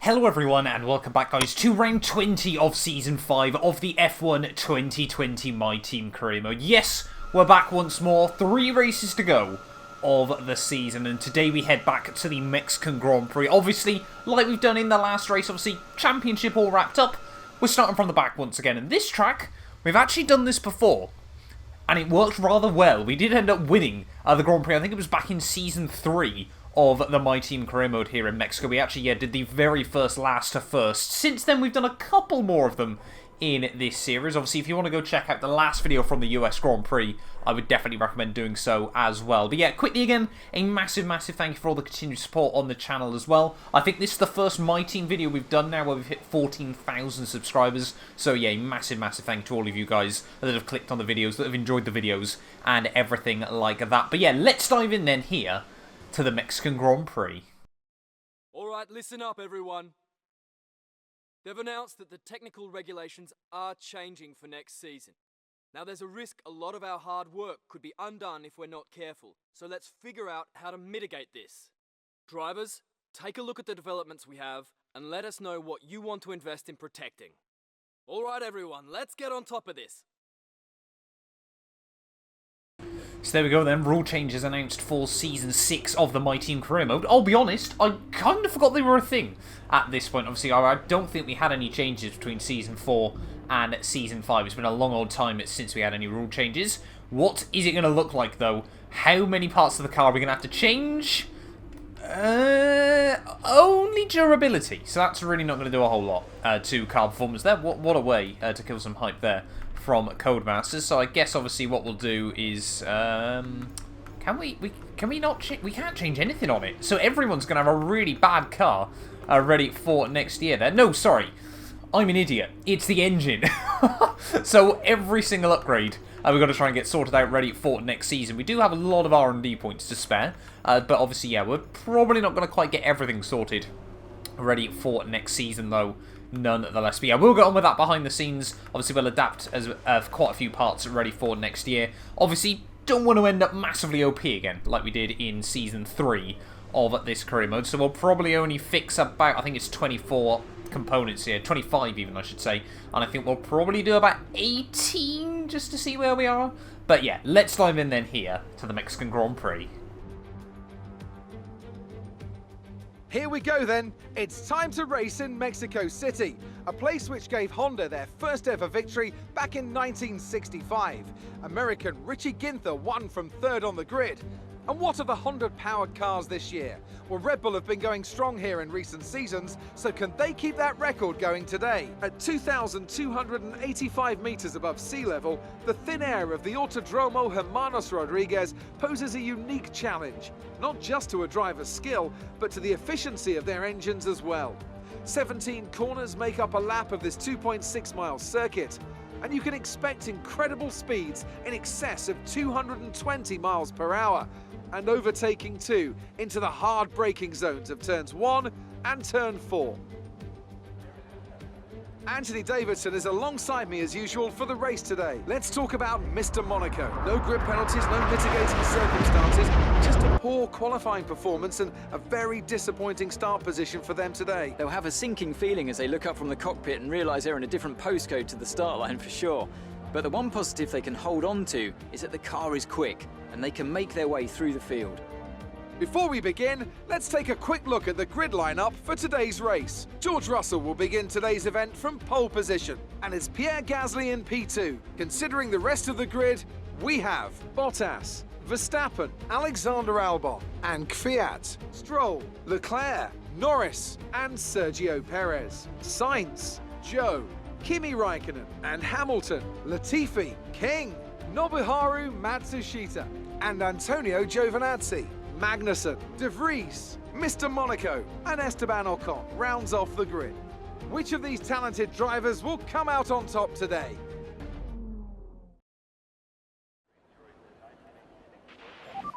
Hello everyone and welcome back guys to round 20 of Season 5 of the F1 2020 My Team Career Mode. Yes, we're back once more, 3 races to go of the season, and today we head back to the Mexican Grand Prix. Obviously, like we've done in the last race, obviously championship all wrapped up, we're starting from the back once again. And this track, we've actually done this before, and it worked rather well. We did end up winning the Grand Prix, I think it was back in Season 3 of the My Team Career Mode here in Mexico. We actually did the very first last to first. Since then, we've done a couple more of them in this series. Obviously, if you want to go check out the last video from the US Grand Prix, I would definitely recommend doing so as well. But yeah, quickly again, a massive thank you for all the continued support on the channel as well. I think this is the first My Team video we've done now where we've hit 14,000 subscribers. So yeah, massive thank you to all of you guys that have clicked on the videos, that have enjoyed the videos, and everything like that. But yeah, let's dive in then here to the Mexican Grand Prix. Alright, listen up everyone. They've announced that the technical regulations are changing for next season. Now there's a risk a lot of our hard work could be undone if we're not careful, so let's figure out how to mitigate this. Drivers, take a look at the developments we have and let us know what you want to invest in protecting. Alright everyone, let's get on top of this. So there we go then, rule changes announced for Season 6 of the My Team Career Mode. I'll be honest, I kind of forgot they were a thing at this point. Obviously, I don't think we had any changes between Season 4 and Season 5. It's been a long old time since we had any rule changes. What is it going to look like, though? How many parts of the car are we going to have to change? Only durability. So that's really not going to do a whole lot to car performance there. What a way to kill some hype there from Codemasters. So I guess obviously what we'll do is can we not we can't change anything on it, so everyone's gonna have a really bad car ready for next year there. No, sorry, I'm an idiot, it's the engine. So every single upgrade we've got to try and get sorted out ready for next season. We do have a lot of R&D points to spare, but obviously yeah, we're probably not going to quite get everything sorted ready for next season though, nonetheless. But yeah, we'll get on with that behind the scenes. Obviously, we'll adapt as quite a few parts ready for next year. Obviously, don't want to end up massively OP again, like we did in Season 3 of this career mode. So we'll probably only fix about, I think it's 24 components here, 25 even, I should say. And I think we'll probably do about 18 just to see where we are. But yeah, let's dive in then here to the Mexican Grand Prix. Here we go then, it's time to race in Mexico City, a place which gave Honda their first ever victory back in 1965. American Richie Ginther won from third on the grid. And what are the Honda-powered cars this year? Well, Red Bull have been going strong here in recent seasons, so can they keep that record going today? At 2,285 meters above sea level, the thin air of the Autodromo Hermanos Rodriguez poses a unique challenge, not just to a driver's skill, but to the efficiency of their engines as well. 17 corners make up a lap of this 2.6-mile circuit, and you can expect incredible speeds in excess of 220 miles per hour, and overtaking too into the hard braking zones of turns 1 and turn 4. Anthony Davidson is alongside me as usual for the race today. Let's talk about Mr. Monaco. No grid penalties, no mitigating circumstances, just a poor qualifying performance and a very disappointing start position for them today. They'll have a sinking feeling as they look up from the cockpit and realise they're in a different postcode to the start line for sure. But the one positive they can hold on to is that the car is quick and they can make their way through the field. Before we begin, let's take a quick look at the grid lineup for today's race. George Russell will begin today's event from pole position, and it's Pierre Gasly in P2. Considering the rest of the grid, we have Bottas, Verstappen, Alexander Albon, and Kvyat, Stroll, Leclerc, Norris, and Sergio Perez, Sainz, Zhou, Kimi Raikkonen, and Hamilton, Latifi, King, Nobuharu Matsushita, and Antonio Giovinazzi. Magnussen, De Vries, Mr. Monaco, and Esteban Ocon rounds off the grid. Which of these talented drivers will come out on top today?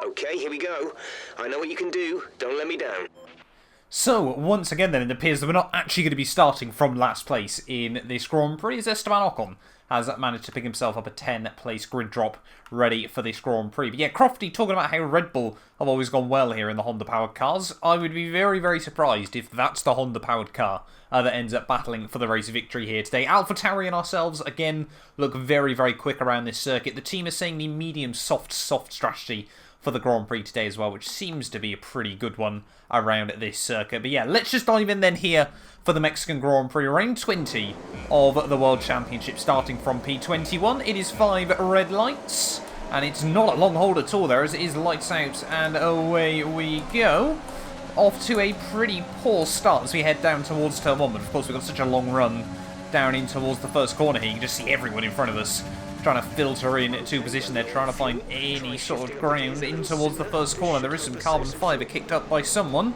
Okay, here we go. I know what you can do. Don't let me down. So, once again then, it appears that we're not actually going to be starting from last place in this Grand Prix, as Esteban Ocon has managed to pick himself up a 10th-place grid drop ready for this Grand Prix. But yeah, Crofty talking about how Red Bull have always gone well here in the Honda-powered cars. I would be very, very surprised if that's the Honda-powered car that ends up battling for the race victory here today. AlphaTauri and ourselves, again, look very, very quick around this circuit. The team is saying the medium soft strategy for the Grand Prix today as well, which seems to be a pretty good one around this circuit. But yeah, let's just dive in then here for the Mexican Grand Prix. Round 20 of the World Championship, starting from P21. It is 5 red lights, and it's not a long hold at all there, as it is lights out, and away we go. Off to a pretty poor start as we head down towards turn 1, but of course we've got such a long run down in towards the first corner here. You can just see everyone in front of us trying to filter in to position there, trying to find any sort of ground in towards the first corner. There is some carbon fibre kicked up by someone.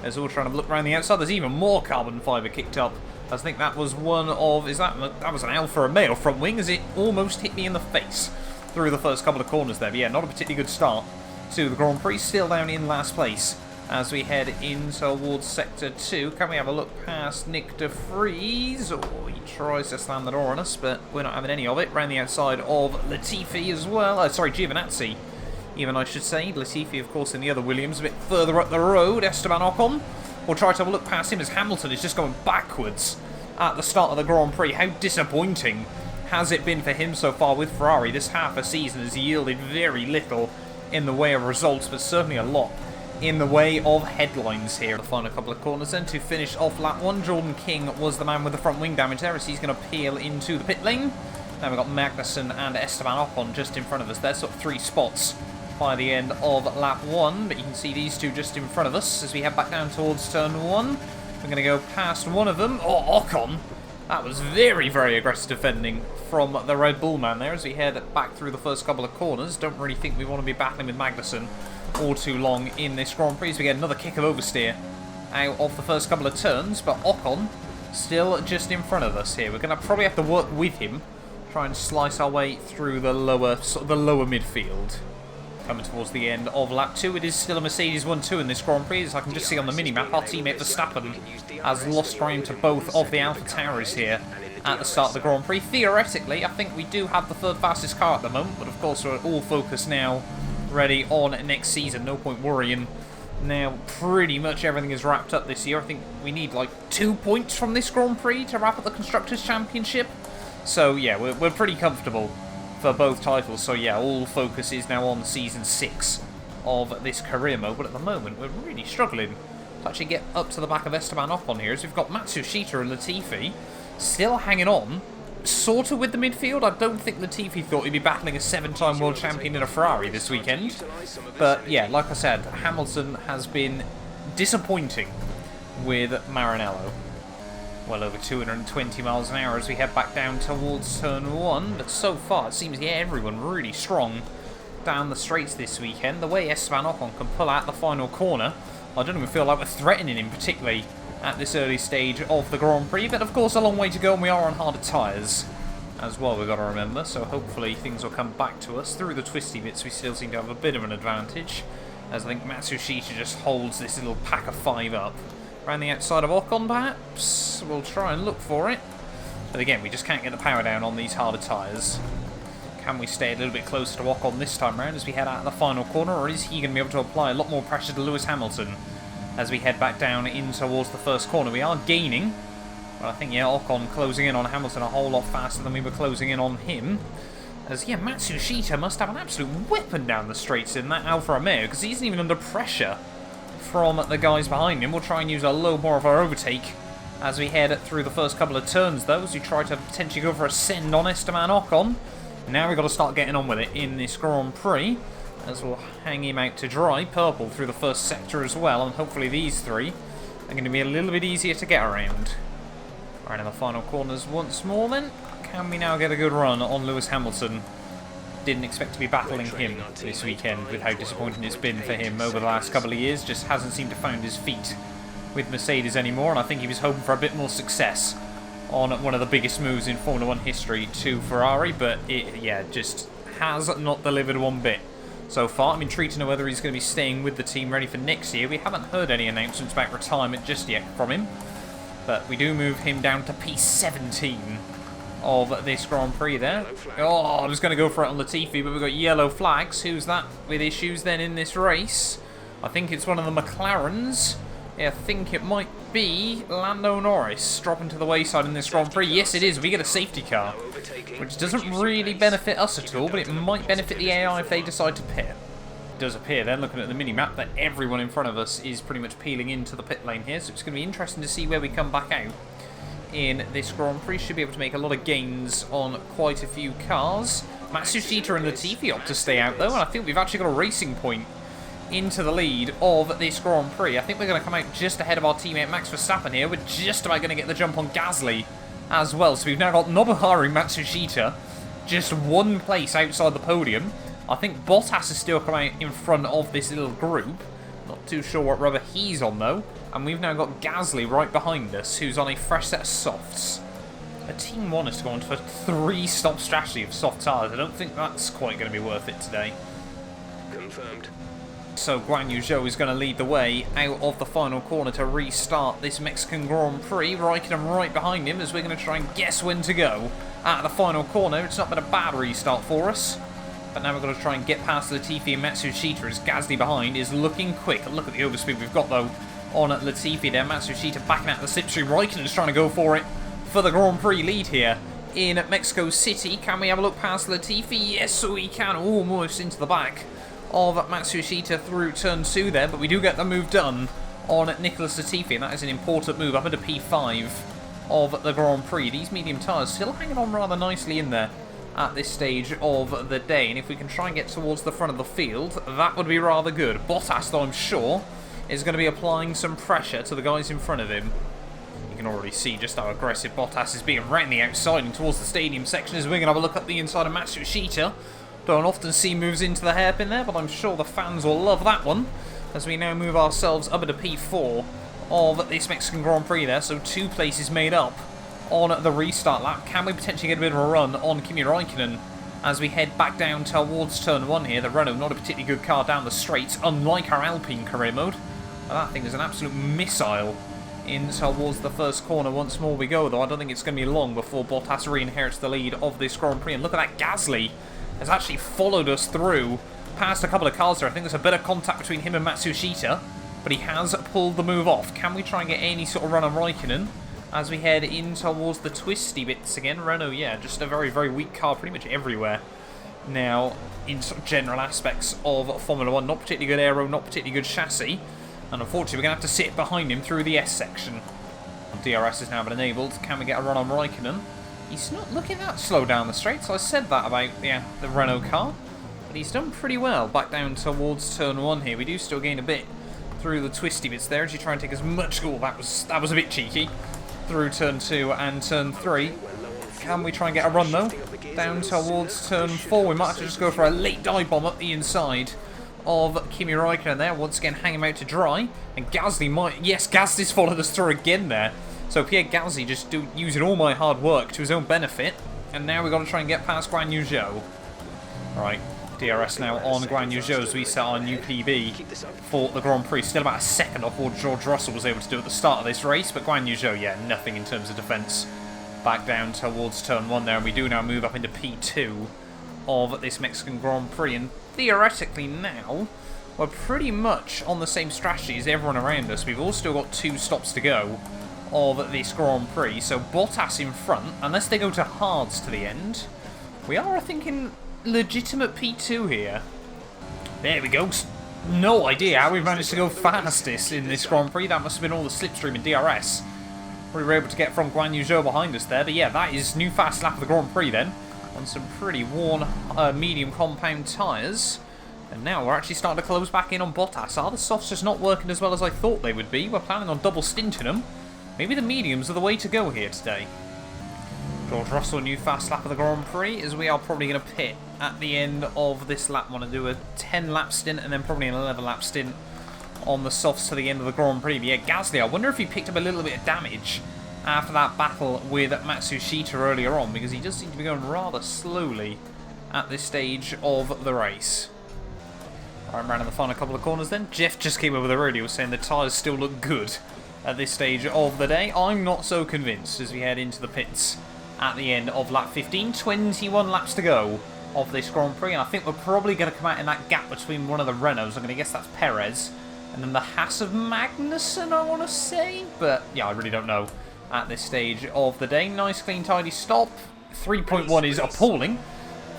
There's all trying to look around the outside. There's even more carbon fibre kicked up. I think that was one of... that was an Alfa Romeo front wing, as it almost hit me in the face through the first couple of corners there. But yeah, not a particularly good start to the Grand Prix. Still down in last place as we head in towards Sector 2. Can we have a look past Nick de Vries? Oh, he tries to slam the door on us, but we're not having any of it. Round the outside of Latifi as well. Sorry, Giovinazzi, even I should say. Latifi, of course, in the other Williams, a bit further up the road. Esteban Ocon will try to have a look past him as Hamilton is just going backwards at the start of the Grand Prix. How disappointing has it been for him so far with Ferrari? This half a season has yielded very little in the way of results, but certainly a lot in the way of headlines here. The final couple of corners then to finish off lap 1. Jordan King was the man with the front wing damage there, as he's going to peel into the pit lane. Now we've got Magnussen and Esteban Ocon just in front of us. They're sort of 3 spots by the end of lap 1, but you can see these two just in front of us as we head back down towards turn 1. We're going to go past one of them. Oh, Ocon! That was very, very aggressive defending from the Red Bull man there as we head back through the first couple of corners. Don't really think we want to be battling with Magnussen all too long in this Grand Prix. We get another kick of oversteer out of the first couple of turns, but Ocon still just in front of us here. We're going to probably have to work with him, try and slice our way through the lower midfield. Coming towards the end of lap 2, it is still a Mercedes 1-2 in this Grand Prix. As I can just see on the mini-map, our teammate Verstappen has lost ground to both of the AlphaTauris here at the start of the Grand Prix. Theoretically, I think we do have the 3rd fastest car at the moment, but of course we're all focused now ready on next season. No point worrying. Now, pretty much everything is wrapped up this year. I think we need like 2 points from this Grand Prix to wrap up the Constructors' Championship. So yeah, we're pretty comfortable for both titles. So yeah, all focus is now on Season 6 of this career mode. But at the moment, we're really struggling to actually get up to the back of Esteban Ocon here, as we've got Matsushita and Latifi still hanging on sort of with the midfield. I don't think Latifi thought he'd be battling a 7-time world champion in a Ferrari this weekend. But yeah, like I said, Hamilton has been disappointing with Maranello. Well over 220 miles an hour as we head back down towards turn 1. But so far, it seems, yeah, everyone really strong down the straights this weekend. The way Esteban Ocon can pull out the final corner, I don't even feel like we're threatening him particularly at this early stage of the Grand Prix, but of course a long way to go, and we are on harder tyres as well, we've got to remember, so hopefully things will come back to us. Through the twisty bits we still seem to have a bit of an advantage, as I think Matsushita just holds this little pack of 5 up. Around the outside of Ocon perhaps, we'll try and look for it, but again we just can't get the power down on these harder tyres. Can we stay a little bit closer to Ocon this time around as we head out of the final corner, or is he going to be able to apply a lot more pressure to Lewis Hamilton as we head back down in towards the first corner? We are gaining, but I think, yeah, Ocon closing in on Hamilton a whole lot faster than we were closing in on him. As, yeah, Matsushita must have an absolute weapon down the straights in that Alfa Romeo, because he isn't even under pressure from the guys behind him. We'll try and use a low bar of our overtake as we head through the first couple of turns, though, as we try to potentially go for a send on Esteban Ocon. Now we've got to start getting on with it in this Grand Prix, as we'll hang him out to dry. Purple through the first sector as well, and hopefully these 3 are going to be a little bit easier to get around. Right in the final corners once more then. Can we now get a good run on Lewis Hamilton? Didn't expect to be battling him this weekend with how disappointing it's been for him over the last couple of years. Just hasn't seemed to find his feet with Mercedes anymore, and I think he was hoping for a bit more success on one of the biggest moves in Formula 1 history to Ferrari, but it, yeah, just has not delivered one bit so far. I'm intrigued to know whether he's going to be staying with the team ready for next year. We haven't heard any announcements about retirement just yet from him. But we do move him down to P17 of this Grand Prix there. Oh, I was going to go for it on Latifi, but we've got yellow flags. Who's that with issues then in this race? I think it's one of the McLarens. Yeah, I think it might be Lando Norris dropping to the wayside in this Grand Prix. Yes, it is. We get a safety car, which doesn't really benefit us at all, but it might benefit the AI if they decide to pit. It does appear then, looking at the mini-map, that everyone in front of us is pretty much peeling into the pit lane here, so it's going to be interesting to see where we come back out in this Grand Prix. Should be able to make a lot of gains on quite a few cars. Matsushita and Latifi opt to stay out, though, and I think we've actually got a racing point into the lead of this Grand Prix. I think we're going to come out just ahead of our teammate Max Verstappen here. We're just about going to get the jump on Gasly as well. So we've now got Nobuharu Matsushita just one place outside the podium. I think Bottas has still come out in front of this little group. Not too sure what rubber he's on though. And we've now got Gasly right behind us, who's on a fresh set of softs. A team want us to go on for a 3-stop strategy of soft tyres. I don't think that's quite going to be worth it today. Confirmed. So Guan Yu Zhou is going to lead the way out of the final corner to restart this Mexican Grand Prix. Raikkonen right behind him as we're going to try and guess when to go at the final corner. It's not been a bad restart for us. But now we've got to try and get past Latifi and Matsushita as Gasly behind is looking quick. Look at the overspeed we've got though on Latifi there. Matsushita backing out the slipstream. Raikkonen is trying to go for it for the Grand Prix lead here in Mexico City. Can we have a look past Latifi? Yes, we can. Almost into the back of Matsushita through turn 2 there, but we do get the move done on Nicholas Latifi, and that is an important move up into P5 of the Grand Prix. These medium tyres still hanging on rather nicely in there at this stage of the day, and if we can try and get towards the front of the field, that would be rather good. Bottas, though, I'm sure, is going to be applying some pressure to the guys in front of him. You can already see just how aggressive Bottas is being right in the outside and towards the stadium section as we're going to have a look up the inside of Matsushita. Don't often see moves into the hairpin there, but I'm sure the fans will love that one as we now move ourselves up into P4 of this Mexican Grand Prix there. So 2 places made up on the restart lap. Can we potentially get a bit of a run on Kimi Raikkonen as we head back down towards turn 1 here? The Renault, not a particularly good car down the straights, unlike our Alpine career mode. And that thing is an absolute missile in towards the first corner. Once more we go, though. I don't think it's going to be long before Bottas re-inherits the lead of this Grand Prix. And look at that, Gasly has actually followed us through past a couple of cars there. I think there's a bit of contact between him and Matsushita, but he has pulled the move off. Can we try and get any sort of run on Raikkonen as we head in towards the twisty bits again? Renault, yeah, just a very, very weak car pretty much everywhere now in sort of general aspects of Formula 1. Not particularly good aero, not particularly good chassis, and unfortunately we're going to have to sit behind him through the S section. DRS has now been enabled. Can we get a run on Raikkonen? He's not looking that slow down the straight, so I said that about the Renault car. But he's done pretty well back down towards turn 1 here. We do still gain a bit through the twisty bits there as you try and take as much... Oh, that was a bit cheeky. Through turn 2 and turn 3. Can we try and get a run, though? Down towards turn 4. We might have to just go for a late dive bomb up the inside of Kimi Raikkonen there. Once again, hang him out to dry. And Gasly might... Yes, Gasly's followed us through again there. So Pierre Gasly just using all my hard work to his own benefit. And now we've got to try and get past Guan Yu Zhou. Alright, DRS now on Guan Yu Zhou as we set our new PB for the Grand Prix. Still about a second off what George Russell was able to do at the start of this race. But Guan Yu Zhou, yeah, nothing in terms of defence. Back down towards turn 1 there. And we do now move up into P2 of this Mexican Grand Prix. And theoretically now, we're pretty much on the same strategy as everyone around us. We've all still got 2 stops to go of this Grand Prix, so Bottas in front, unless they go to hards to the end. We are thinking legitimate P2 here. There we go. No idea how we've managed to go fastest in this Grand Prix. That must have been all the slipstream and DRS we were able to get from Guan Yu Zhou behind us there. But yeah, that is new fast lap of the Grand Prix then, on some pretty worn medium compound tyres. And now we're actually starting to close back in on Bottas. Are the softs just not working as well as I thought they would be? We're planning on double stinting them. Maybe the mediums are the way to go here today. George Russell, new fast lap of the Grand Prix, as we are probably going to pit at the end of this lap. I want to do a 10 lap stint and then probably an 11 lap stint on the softs to the end of the Grand Prix. But yeah, Gasly, I wonder if he picked up a little bit of damage after that battle with Matsushita earlier on, because he does seem to be going rather slowly at this stage of the race. Alright, round in the final couple of corners then. Jeff just came over the radio saying the tyres still look good at this stage of the day. I'm not so convinced as we head into the pits at the end of lap 15. 21 laps to go of this Grand Prix, and I think we're probably going to come out in that gap between one of the Renaults. I'm going to guess that's Perez, and then the Haas of Magnussen, I want to say. But yeah, I really don't know at this stage of the day. Nice, clean, tidy stop. 3.1 is appalling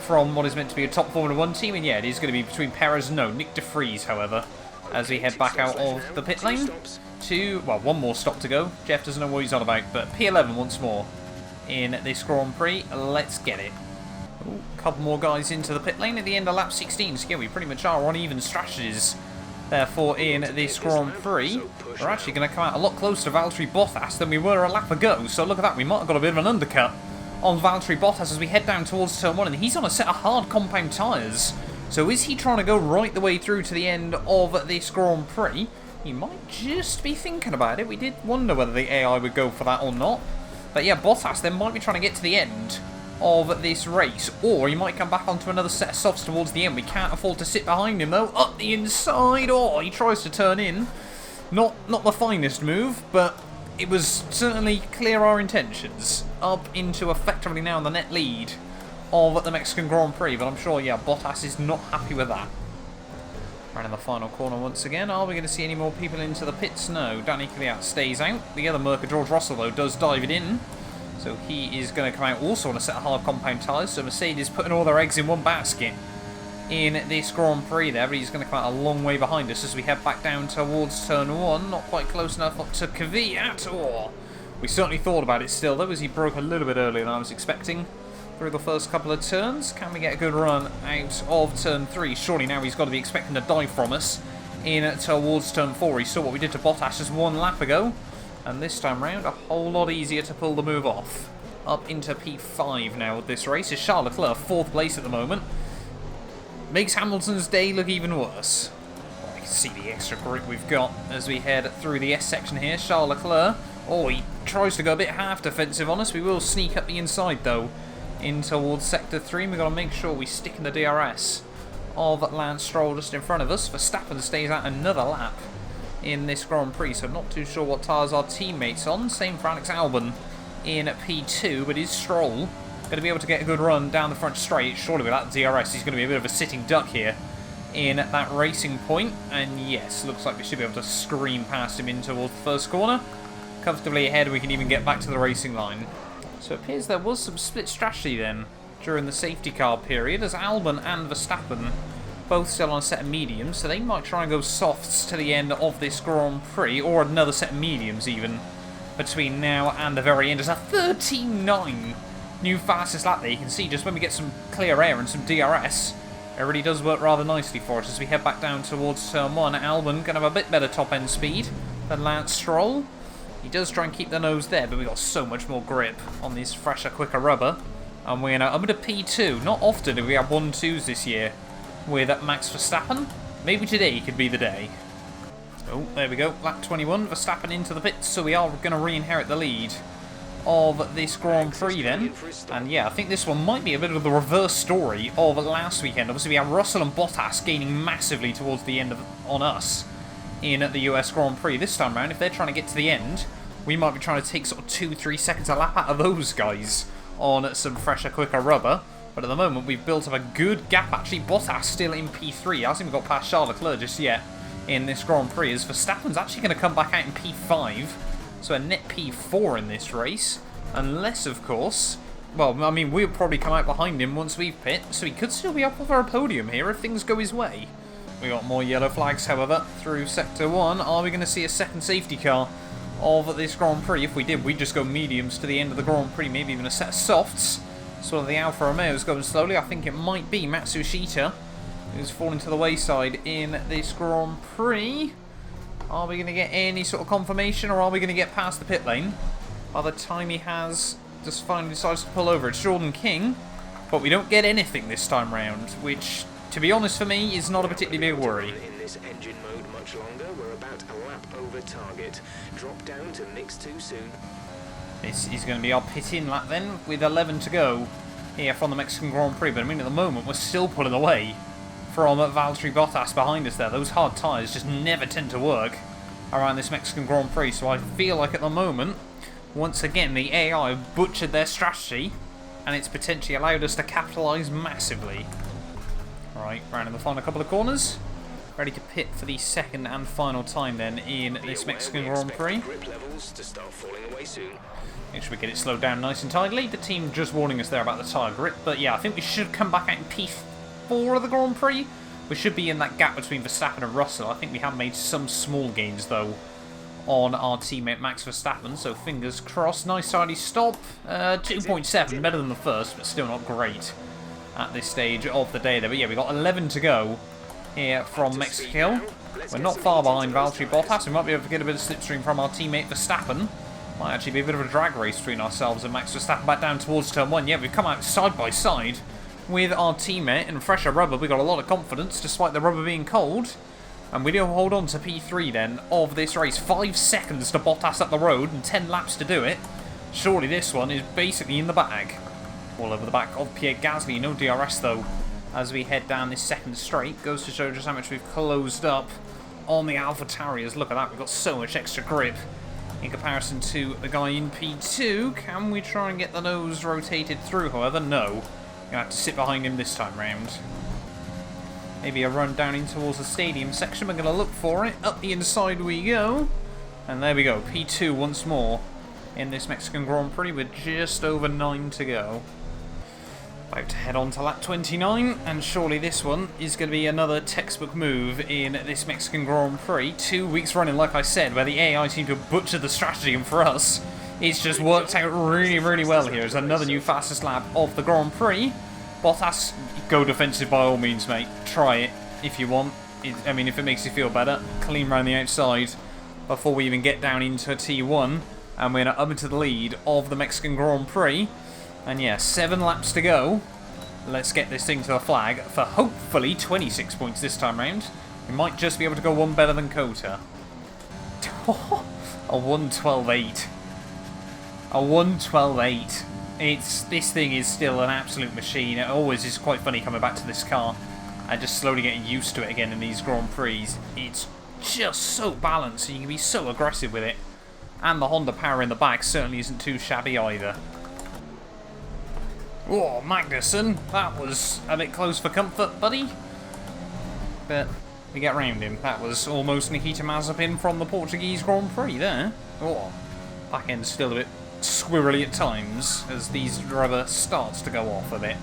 from what is meant to be a top Formula 1 team, and yeah, it is going to be between Perez and Nick de Vries, however, as we head back out of the pit lane to, well, one more stop to go. Jeff doesn't know what he's on about, but P11 once more in this Grand Prix. Let's get it. Ooh, a couple more guys into the pit lane at the end of lap 16, so yeah, we pretty much are on even strategies. Therefore, in this Grand Prix, we're actually going to come out a lot closer to Valtteri Bottas than we were a lap ago, so look at that, we might have got a bit of an undercut on Valtteri Bottas as we head down towards turn 1, and he's on a set of hard compound tyres. So is he trying to go right the way through to the end of this Grand Prix? He might just be thinking about it. We did wonder whether the AI would go for that or not. But yeah, Bottas then might be trying to get to the end of this race, or he might come back onto another set of softs towards the end. We can't afford to sit behind him though. Up the inside, oh, he tries to turn in. Not the finest move, but it was certainly clear our intentions. Up into effectively now the net lead of the Mexican Grand Prix, but I'm sure, yeah, Bottas is not happy with that. Right in the final corner once again. Are we going to see any more people into the pits? No, Danny Kvyat stays out. The other Merca, George Russell, though, does dive it in. So he is going to come out also on a set of hard compound tyres. So Mercedes putting all their eggs in one basket in this Grand Prix there, but he's going to come out a long way behind us as we head back down towards turn 1. Not quite close enough up to Kvyat. Oh, we certainly thought about it still, though, as he broke a little bit earlier than I was expecting through the first couple of turns. Can we get a good run out of turn 3? Surely now he's got to be expecting to dive from us in towards turn 4. He saw what we did to Bottas just one lap ago, and this time round a whole lot easier to pull the move off. Up into P5 now with this race is Charles Leclerc, 4th place at the moment. Makes Hamilton's day look even worse. Oh, you can see the extra grip we've got as we head through the S section here. Charles Leclerc, oh, he tries to go a bit half defensive on us. We will sneak up the inside though in towards sector 3. We've got to make sure we stick in the DRS of Lance Stroll just in front of us. Verstappen stays out another lap in this Grand Prix, so I'm not too sure what tyres our teammates on. Same for Alex Albon in P2, but is Stroll going to be able to get a good run down the front straight? Surely without the DRS he's going to be a bit of a sitting duck here in that racing point, and yes, looks like we should be able to scream past him in towards the first corner. Comfortably ahead, we can even get back to the racing line. So it appears there was some split strategy then during the safety car period, as Albon and Verstappen both still on a set of mediums, so they might try and go softs to the end of this Grand Prix, or another set of mediums even, between now and the very end. It's a 13.9 new fastest lap there. You can see just when we get some clear air and some DRS, it really does work rather nicely for us as we head back down towards turn 1. Albon going to have a bit better top end speed than Lance Stroll. He does try and keep the nose there, but we've got so much more grip on this fresher, quicker rubber. And we're now up to P2. Not often do we have 1-2s this year with Max Verstappen. Maybe today could be the day. Oh, there we go. Lap 21, Verstappen into the pits, so we are going to re-inherit the lead of this Grand Prix then. And yeah, I think this one might be a bit of the reverse story of last weekend. Obviously, we have Russell and Bottas gaining massively towards the end on us in the US Grand Prix. This time around, if they're trying to get to the end, we might be trying to take sort of 2-3 seconds a lap out of those guys on some fresher, quicker rubber. But at the moment, we've built up a good gap. Actually, Bottas still in P3. Hasn't even got past Charles Leclerc just yet in this Grand Prix, as Verstappen's actually going to come back out in P5. So a net P4 in this race. Unless, of course, well, I mean, we'll probably come out behind him once we've pit, so he could still be up for a podium here if things go his way. We got more yellow flags, however, through Sector 1. Are we going to see a second safety car of this Grand Prix? If we did, we'd just go mediums to the end of the Grand Prix, maybe even a set of softs. So the Alfa Romeo's going slowly. I think it might be Matsushita who's falling to the wayside in this Grand Prix. Are we going to get any sort of confirmation, or are we going to get past the pit lane by the time he has just finally decides to pull over? It's Jordan King, but we don't get anything this time round, which, to be honest for me, is not a particularly big worry. In this engine mode much longer, we're about a lap over target. Drop down to mix 2 soon. This is going to be our pit-in lap then, with 11 to go here from the Mexican Grand Prix. But I mean, at the moment, we're still pulling away from Valtteri Bottas behind us there. Those hard tyres just never tend to work around this Mexican Grand Prix, so I feel like at the moment, once again, the AI have butchered their strategy, and it's potentially allowed us to capitalise massively. Right, round in the final couple of corners. Ready to pit for the second and final time then in this Mexican Grand Prix. Make sure we get it slowed down nice and tidily. The team just warning us there about the tyre grip, but yeah, I think we should come back out in P4 of the Grand Prix. We should be in that gap between Verstappen and Russell. I think we have made some small gains though on our teammate Max Verstappen, so fingers crossed. Nice tidy stop. 2.7, better than the first, but still not great at this stage of the day there. But yeah, we've got 11 to go here from Mexico. We're not far behind Valtteri Bottas. We might be able to get a bit of slipstream from our teammate Verstappen. Might actually be a bit of a drag race between ourselves and Max Verstappen back down towards turn 1. Yeah, we've come out side by side with our teammate in fresher rubber. We've got a lot of confidence despite the rubber being cold. And we do hold on to P3 then of this race. 5 seconds to Bottas up the road and 10 laps to do it. Surely this one is basically in the bag. All over the back of Pierre Gasly. No DRS though as we head down this second straight. Goes to show just how much we've closed up on the AlphaTaurias. Look at that, we've got so much extra grip in comparison to the guy in P2. Can we try and get the nose rotated through, however? No. Gonna have to sit behind him this time round. Maybe a run down in towards the stadium section. We're gonna look for it. Up the inside we go. And there we go, P2 once more in this Mexican Grand Prix with just over 9 to go. About to head on to lap 29, and surely this one is going to be another textbook move in this Mexican Grand Prix. 2 weeks running, like I said, where the AI seem to butcher the strategy, and for us, it's just worked out really, really well here. It's another new fastest lap of the Grand Prix. Bottas, go defensive by all means, mate. Try it if you want. I mean, if it makes you feel better. Clean around the outside before we even get down into a T1, and we're up into the lead of the Mexican Grand Prix. And yeah, 7 laps to go. Let's get this thing to the flag for hopefully 26 points this time round. We might just be able to go one better than Kota. A 112.8. A 112.8. This thing is still an absolute machine. It always is quite funny coming back to this car and just slowly getting used to it again in these Grand Prix. It's just so balanced and you can be so aggressive with it. And the Honda power in the back certainly isn't too shabby either. Oh, Magnussen, that was a bit close for comfort, buddy. But we get round him. That was almost Nikita Mazepin from the Portuguese Grand Prix there. Oh, back end's still a bit squirrely at times as these rubber starts to go off a bit.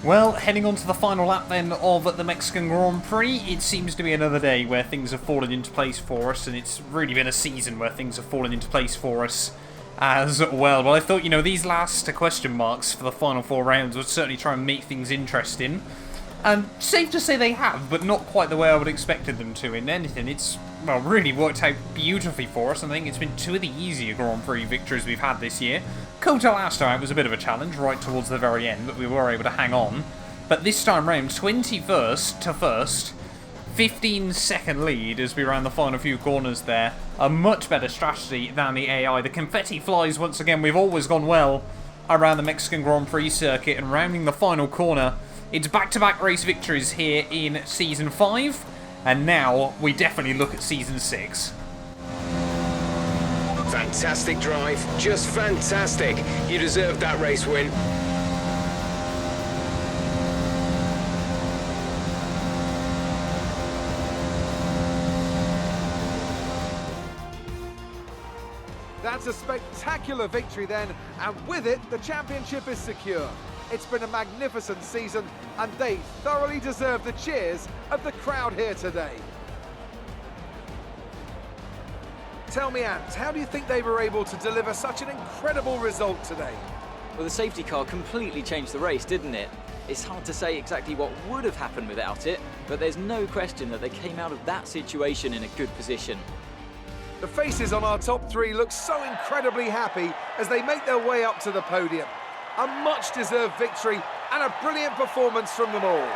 Well, heading on to the final lap then of the Mexican Grand Prix, it seems to be another day where things have fallen into place for us, and it's really been a season where things have fallen into place for us as well. Well, I thought, you know, these last question marks for the final 4 rounds would certainly try and make things interesting. And safe to say they have, but not quite the way I would have expected them to in anything. It's, well, really worked out beautifully for us. I think it's been 2 of the easier Grand Prix victories we've had this year. Kota last time was a bit of a challenge right towards the very end, but we were able to hang on. But this time round, 21st to 1st, 15-second lead as we ran the final few corners there. A much better strategy than the AI. The confetti flies once again. We've always gone well around the Mexican Grand Prix circuit, and rounding the final corner, it's back-to-back race victories here in Season 5, and now we definitely look at Season 6. Fantastic drive, just fantastic. You deserved that race win. That's a spectacular victory then, and with it, the championship is secure. It's been a magnificent season, and they thoroughly deserve the cheers of the crowd here today. Tell me, Ant, how do you think they were able to deliver such an incredible result today? Well, the safety car completely changed the race, didn't it? It's hard to say exactly what would have happened without it, but there's no question that they came out of that situation in a good position. The faces on our top 3 look so incredibly happy as they make their way up to the podium. A much-deserved victory and a brilliant performance from them all.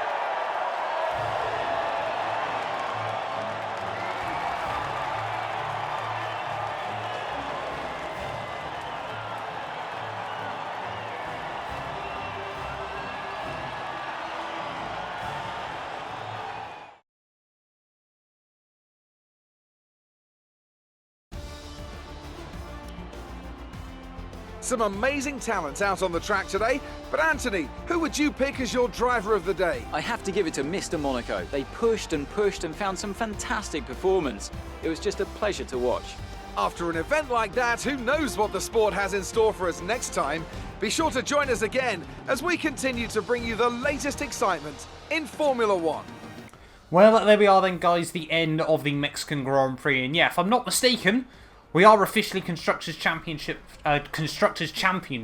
Some amazing talent out on the track today, but Anthony, who would you pick as your driver of the day? I have to give it to Mr. Monaco. They pushed and pushed and found some fantastic performance. It was just a pleasure to watch. After an event like that, who knows what the sport has in store for us next time? Be sure to join us again as we continue to bring you the latest excitement in Formula One. Well, there we are then, guys, the end of the Mexican Grand Prix. And yeah, if I'm not mistaken, we are officially Constructors' Champions,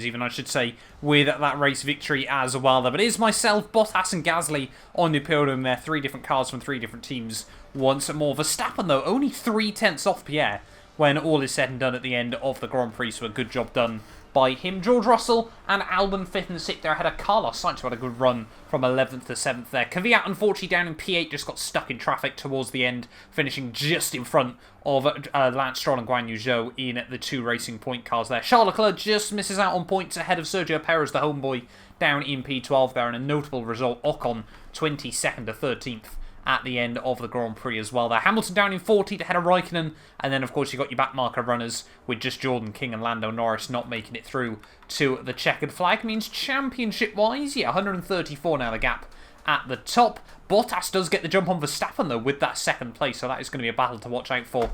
even, I should say, with that race victory as well. But it is myself, Bottas and Gasly on the podium there. 3 different cars from 3 different teams once more. Verstappen, though, only 3/10 off Pierre when all is said and done at the end of the Grand Prix. So a good job done by him. George Russell and Albon 5th and 6th there ahead of Carlos Sainz, who had a good run from 11th to 7th there. Kvyat, unfortunately, down in P8, just got stuck in traffic towards the end, finishing just in front of Lance Stroll and Guan Yu Zhou in the 2 Racing Point cars there. Charles Leclerc just misses out on points ahead of Sergio Perez, the homeboy, down in P12 there, and a notable result, Ocon 22nd to 13th. At the end of the Grand Prix as well there. Hamilton down in 40th ahead of Raikkonen, and then of course you got your backmarker runners with just Jordan King and Lando Norris not making it through to the checkered flag. Means championship wise, yeah, 134 now the gap at the top. Bottas does get the jump on Verstappen though with that 2nd place, so that is going to be a battle to watch out for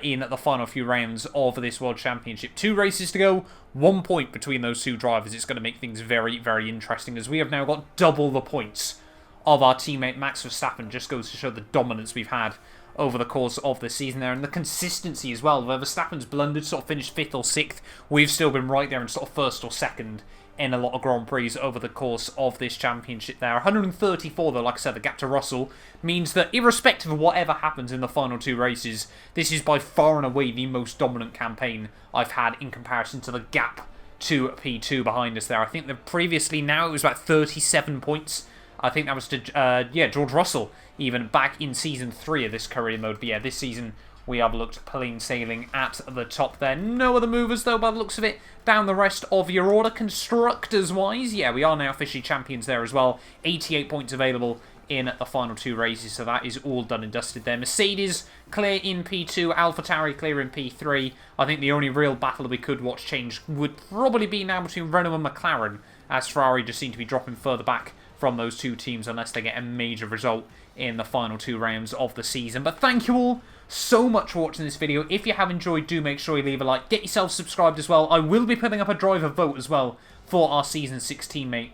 in the final few rounds of this World Championship. 2 races to go, 1 point between those 2 drivers. It's going to make things very, very interesting as we have now got double the points of our teammate Max Verstappen. Just goes to show the dominance we've had over the course of the season there, and the consistency as well, where Verstappen's blundered, sort of finished 5th or 6th, we've still been right there in sort of 1st or 2nd in a lot of Grand Prix over the course of this championship there. 134 though, like I said, the gap to Russell means that irrespective of whatever happens in the final 2 races, this is by far and away the most dominant campaign I've had in comparison to the gap to P2 behind us there. I think that previously now it was about 37 points. I think that was to, George Russell, even back in Season 3 of this career mode. But yeah, this season we have looked plain sailing at the top there. No other movers, though, by the looks of it, down the rest of your order. Constructors-wise, yeah, we are now officially champions there as well. 88 points available in the final 2 races, so that is all done and dusted there. Mercedes clear in P2, AlphaTauri clear in P3. I think the only real battle we could watch change would probably be now between Renault and McLaren, as Ferrari just seem to be dropping further back from those 2 teams unless they get a major result in the final 2 rounds of the season. But thank you all so much for watching this video. If you have enjoyed, do make sure you leave a like. Get yourself subscribed as well. I will be putting up a driver vote as well for our Season 6 teammate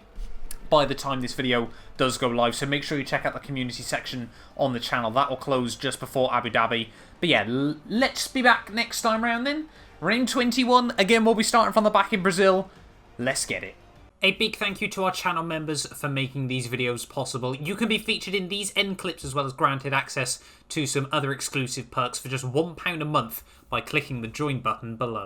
by the time this video does go live, so make sure you check out the community section on the channel. That will close just before Abu Dhabi. But yeah, let's be back next time round then. Round 21, again we'll be starting from the back in Brazil. Let's get it. A big thank you to our channel members for making these videos possible. You can be featured in these end clips as well as granted access to some other exclusive perks for just £1 a month by clicking the join button below.